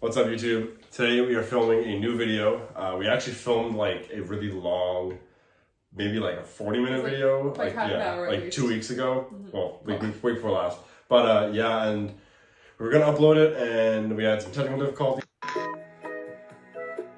What's up, YouTube? Today we are filming a new video. We actually filmed like a really long, maybe like a 40-minute video. Like half an hour. Like 2 weeks ago. Well, week before last. But yeah, and we were gonna upload it, and we had some technical difficulties.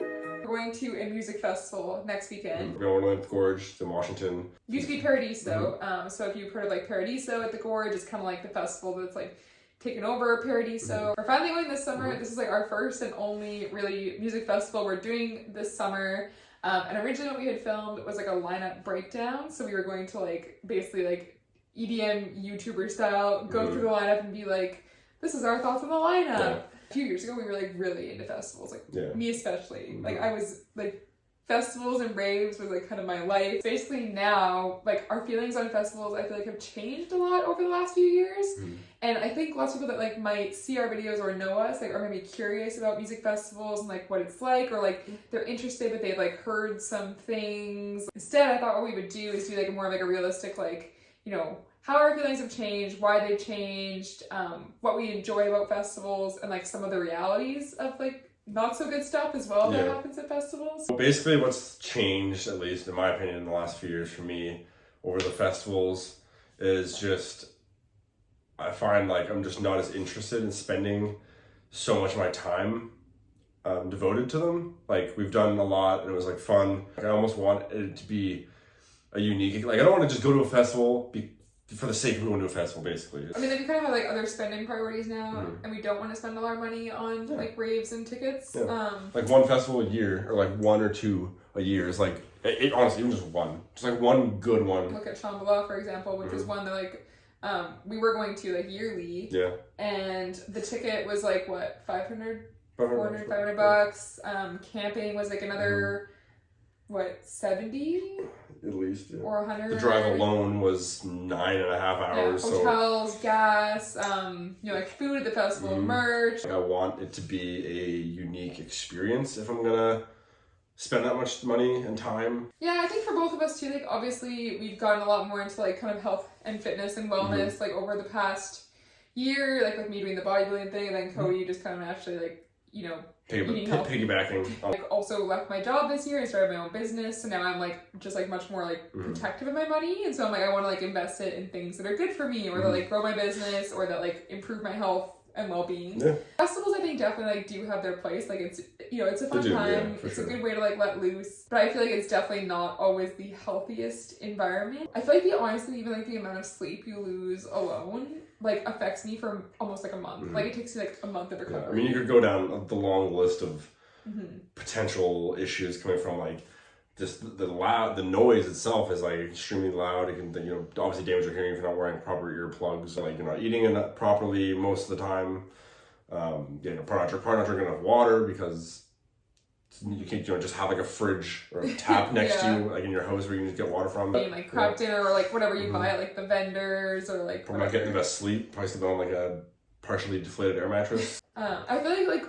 We're going to a music festival next weekend. We're going to the Gorge in Washington. It used to be Paradiso. So if you've heard of like Paradiso at the Gorge, it's kind of like the festival that's like taken over Paradiso. We're finally going this summer. This is like our first and only really music festival we're doing this summer. And originally what we had filmed was like a lineup breakdown. So we were going to like basically like EDM YouTuber style go through the lineup and be like, this is our thoughts on the lineup. Yeah. A few years ago we were like really into festivals, like me especially. Like I was like, festivals and raves was like kind of my life. Basically now, like our feelings on festivals I feel like have changed a lot over the last few years. And I think lots of people that like might see our videos or know us like are maybe curious about music festivals and like what it's like, or like they're interested but they've like heard some things. Instead I thought what we would do is do like more of like a realistic like, you know, how our feelings have changed, why they've changed, what we enjoy about festivals, and like some of the realities of like not so good stuff as well that happens at festivals. Well, basically what's changed, at least in my opinion, in the last few years for me over the festivals is just, I find like I'm just not as interested in spending so much of my time devoted to them. Like we've done a lot and it was like fun. Like, I almost want it to be a unique, like I don't want to just go to a festival for the sake of going to a festival, basically. I mean, like, we kind of have like other spending priorities now, and we don't want to spend a lot of money on like raves and tickets. Like one festival a year, or like one or two a year is like, it honestly, even just one. Just like one good one. Look at Shambhala, for example, which is one that like, we were going to like yearly. Yeah. And the ticket was like, what, 500 bucks. Camping was like another, what, 70? At least, or 100. The drive alone was 9.5 hours. Hotels, gas, you know, like food at the festival, merch. I want it to be a unique experience if I'm gonna spend that much money and time. Yeah, I think for both of us too, like obviously we've gotten a lot more into like kind of health and fitness and wellness like over the past year, like with me doing the bodybuilding thing, and then Cody just kind of actually like, you know, piggybacking. Like also left my job this year and started my own business, so now I'm like just like much more like protective of my money, and so I'm like I want to like invest it in things that are good for me, or that like grow my business, or that like improve my health and well-being. Festivals I think definitely like do have their place. Like it's, you know, it's a fun time, it's a good way to like let loose, but I feel like it's definitely not always the healthiest environment. I feel like honestly even like the amount of sleep you lose alone like affects me for almost like a month. Like it takes me like a month of recovery. I mean, you could go down the long list of potential issues coming from like just the noise itself is like extremely loud. It can, you know, obviously damage your hearing if you're not wearing proper earplugs. Like you're not eating it properly most of the time. You know, probably not drinking enough water because you can't, you know, just have like a fridge or a tap next to you, like in your house where you can just get water from. Being like crap dinner or like whatever you buy at like the vendors or like. Probably not getting the best sleep. Probably sleeping on like a partially deflated air mattress. I feel like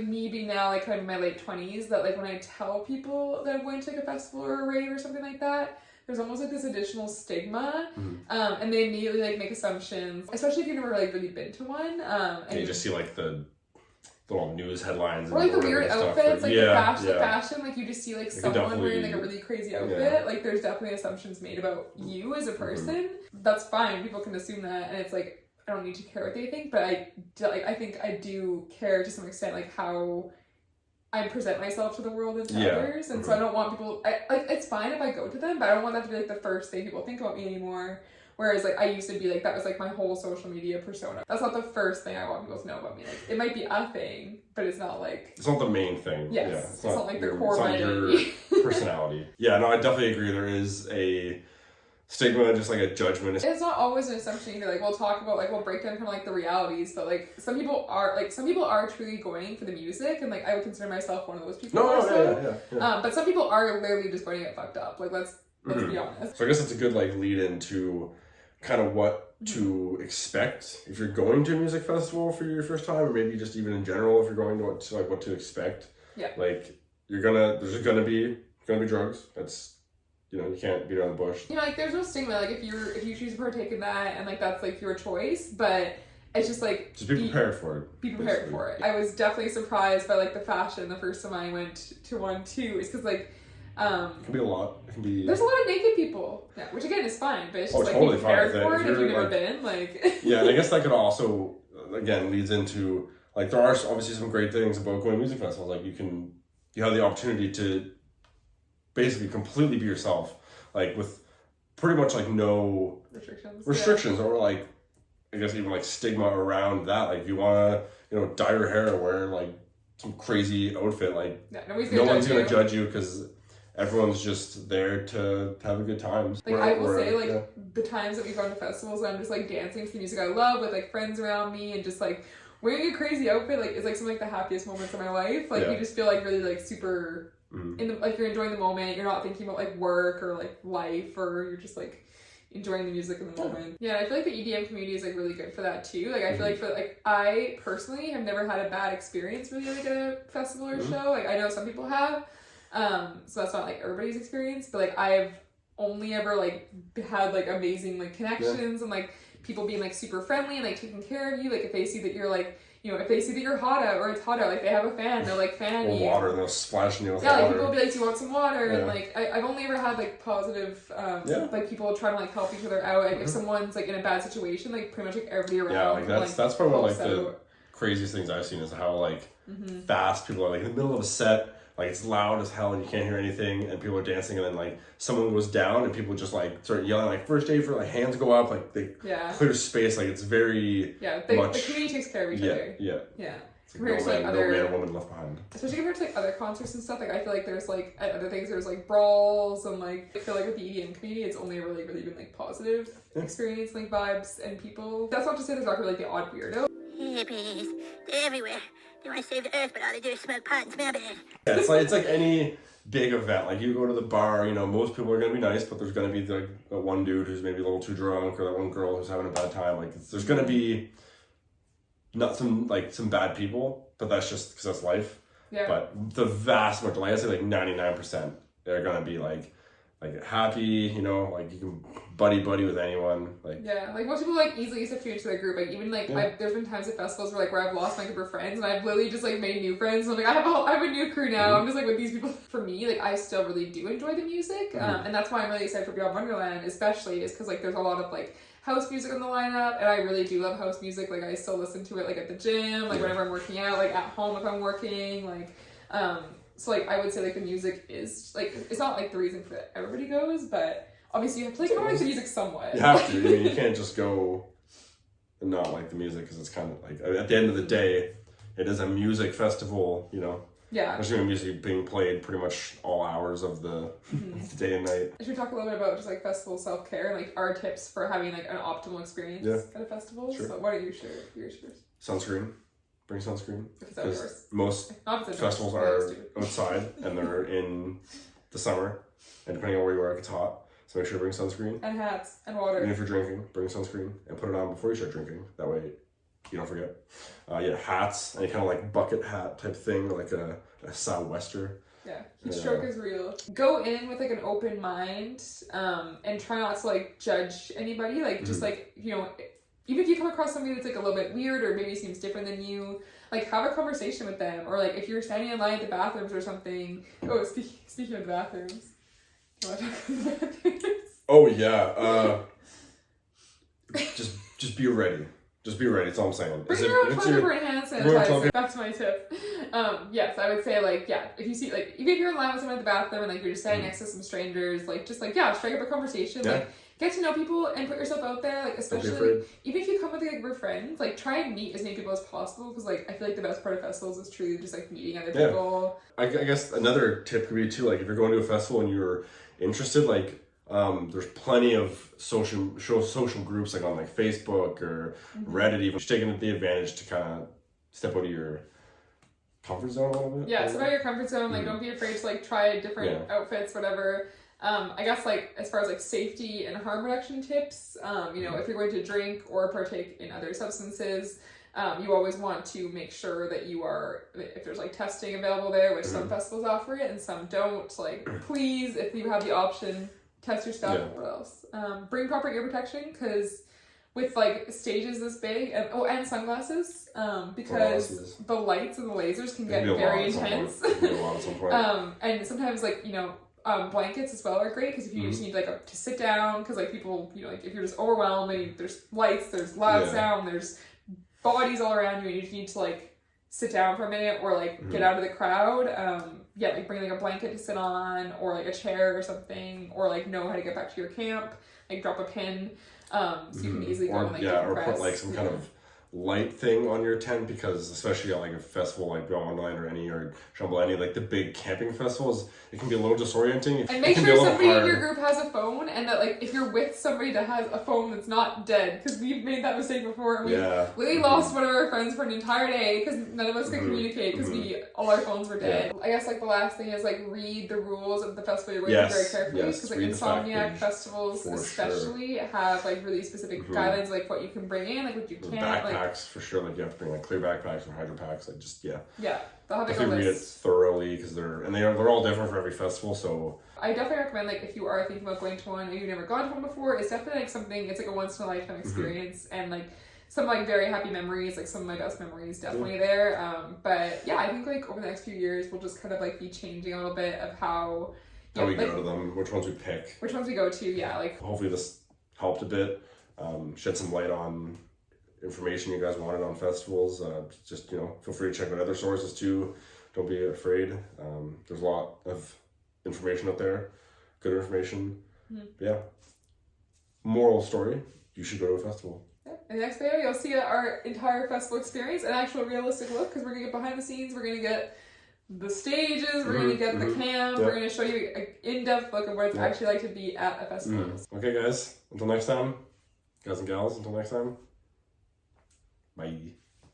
me being now like kind of in my late 20s, that like when I tell people that I'm going to like a festival or a rave or something like that, there's almost like this additional stigma, and they immediately like make assumptions, especially if you've never like really been to one. And you just see like the little news headlines or like the weird outfits, like the fashion, like you just see like someone wearing like a really crazy outfit. Like there's definitely assumptions made about you as a person. That's fine, people can assume that, and it's like I don't need to care what they think, but I think I do care to some extent like how I present myself to the world and to others, and so I don't want people. Like it's fine if I go to them, but I don't want that to be like the first thing people think about me anymore. Whereas like I used to be like that was like my whole social media persona. That's not the first thing I want people to know about me. Like it might be a thing, but it's not like it's not the main thing. Yes, it's not like the core of my identity. Personality. Yeah, no, I definitely agree. There is a stigma, just like a judgment. It's not always an assumption either. Like we'll talk about like we'll break down kind of like the realities, but like some people are truly going for the music, and like I would consider myself one of those people. But some people are literally just going to get fucked up. Like let's be honest. So I guess it's a good like lead into kind of what to expect if you're going to a music festival for your first time, or maybe just even in general if you're going to what to expect. Yeah. Like there's gonna be drugs. That's, you know, you can't beat around the bush. You know, like there's no stigma. Like if you choose to partake in that, and like that's like your choice, but it's just like just be prepared for it. Be prepared for it. I was definitely surprised by like the fashion the first time I went to one too. It's because like it can be a lot. It can be. There's a lot of naked people. Yeah, which again is fine, but it's just like totally be prepared fine. for it if you've never been. Yeah, and I guess that could also again leads into like there are obviously some great things about going to music festivals. Like you have the opportunity to basically completely be yourself, like with pretty much like no restrictions or like I guess even like stigma around that. Like if you want to dye your hair or wear like some crazy outfit, like no one's gonna judge you because everyone's just there to have a good time. Like I will say like the times that we've gone to festivals and I'm just like dancing to the music I love with like friends around me and just like wearing a crazy outfit like is like some of like the happiest moments of my life. Like you just feel like really like super in the, like you're enjoying the moment, you're not thinking about like work or like life, or you're just like enjoying the music in the moment. Yeah, I feel like the EDM community is like really good for that too. Like I feel like for like I personally have never had a bad experience really like at a festival or show. Like I know some people have. So that's not like everybody's experience, but like I've only ever like had like amazing like connections and like people being like super friendly and like taking care of you. Like if they see that you're like, if they see that you're hot out or it's hot out, like they have a fan, they'll like fan you. Or water, they'll splash you with water. Like people will be like, do you want some water? And like I've only ever had like positive like people trying to like help each other out. Like if someone's like in a bad situation, like pretty much like everybody around. Yeah, like that's probably one of like the craziest things I've seen is how like fast people are like in the middle of a set. Like it's loud as hell and you can't hear anything and people are dancing and then like someone goes down and people just like start yelling like first aid for like hands go up like they clear space, like it's very the community takes care of each other. Yeah. Compared to like other no man, woman left behind. Especially compared to like other concerts and stuff, like I feel like there's like at other things there's like brawls and like I feel like with the EDM community it's only really been like positive experience, like vibes and people. That's not to say there's not really like the odd weirdo. Hippies, they're everywhere. They want to save the earth, but all they do is smoke pot and smell bad. Yeah, it's like any big event. Like you go to the bar, most people are gonna be nice, but there's gonna be like that one dude who's maybe a little too drunk, or that one girl who's having a bad time. Like there's gonna be not some bad people, but that's just because that's life. Yeah. But the vast majority, like I say, like 99%, they're gonna be like happy, like you can buddy with anyone. Like most people like easily accept you into their group. Like even like there's been times at festivals where I've lost my group of friends and I've literally just like made new friends. And I'm like I have a new crew now. I'm just like with these people. For me, like I still really do enjoy the music, and that's why I'm really excited for Beyond Wonderland, especially is because like there's a lot of like house music on the lineup, and I really do love house music. Like I still listen to it like at the gym, like whenever I'm working out, like at home if I'm working, like so like I would say like the music is like it's not like the reason for that everybody goes, but obviously you have to like like the music somewhat. You have to. I mean, you can't just go and not like the music because it's kind of like at the end of the day, it is a music festival. Yeah. There's going to be music being played pretty much all hours of the day and night. Should we talk a little bit about just like festival self-care and like our tips for having like an optimal experience at a festival? Sure. So why don't you share yours first? Sunscreen. Bring sunscreen. Because most festivals are outside and they're in the summer, and depending on where you are, it gets hot. So make sure to bring sunscreen. And hats and water. Even if you're drinking, bring sunscreen and put it on before you start drinking. That way you don't forget. Hats, any kind of like bucket hat type thing, like a sou'wester. Yeah, heat stroke is real. Go in with like an open mind, and try not to like judge anybody. Like just like even if you come across somebody that's like a little bit weird or maybe seems different than you, like have a conversation with them. Or like if you're standing in line at the bathrooms or something. Oh, speaking of bathrooms, do you want to talk about the bathrooms? Oh yeah, just be ready. Just be ready, that's all I'm saying. Bring your own toilet paper and hand sanitizer. Back to my tip. Yes, I would say like, if you see like, even if you're in line with someone at the bathroom and like you're just standing next to some strangers, like just like, strike up a conversation, like get to know people and put yourself out there, like especially, even if you come with like your friends, like try and meet as many people as possible, because like I feel like the best part of festivals is truly just like meeting other people. I guess another tip could be too, like if you're going to a festival and you're interested, like there's plenty of social groups like on like Facebook or Reddit, even just taking the advantage to kind of step out of your comfort zone a little bit. Yeah, step out of your comfort zone. Like don't be afraid to like try different outfits, whatever. I guess like as far as like safety and harm reduction tips, if you're going to drink or partake in other substances, you always want to make sure that you are, if there's like testing available there, which some festivals offer it and some don't, like please, if you have the option, test your stuff. What else? Bring proper ear protection, because with like stages this big and sunglasses because the lights and the lasers can get very intense. And sometimes like blankets as well are great because if you just need like to sit down because like people like if you're just overwhelmed and there's lights, there's loud sound, there's bodies all around you and you just need to like sit down for a minute or like get out of the crowd. Like bring like a blanket to sit on or like a chair or something or like know how to get back to your camp, like drop a pin. So you can easily go and like decompress. Or put like some kind of light thing on your tent because especially at like a festival like Online or Shambhala, like the big camping festivals, it can be a little disorienting. And make sure somebody in your group has a phone and that like if you're with somebody that has a phone that's not dead, because we've made that mistake before and we really lost one of our friends for an entire day because none of us could communicate because all our phones were dead. I guess like the last thing is like read the rules of the festival you're going to very carefully because like insomniac festivals especially have like really specific guidelines like what you can bring in, like what you can't. For sure, like you have to bring like clear backpacks or hydro packs, like just they'll have like read it thoroughly because they're all different for every festival. So I definitely recommend like if you are thinking about going to one and you've never gone to one before, it's definitely like something. It's like a once in a lifetime experience and like some like very happy memories, like some of my best memories definitely there. But yeah, I think like over the next few years we'll just kind of like be changing a little bit of how we go to them, which ones we pick, which ones we go to. Like hopefully this helped a bit, shed some light on information you guys wanted on festivals. Just feel free to check out other sources too. Don't be afraid. There's a lot of information out there, good information. Moral story: you should go to a festival. In the next video, you'll see our entire festival experience, an actual realistic look, because we're gonna get behind the scenes. We're gonna get the stages. We're gonna get the camp. We're gonna show you an in-depth look of what it's actually like to be at a festival. Okay, guys. Until next time, guys and gals. Until next time. Bye.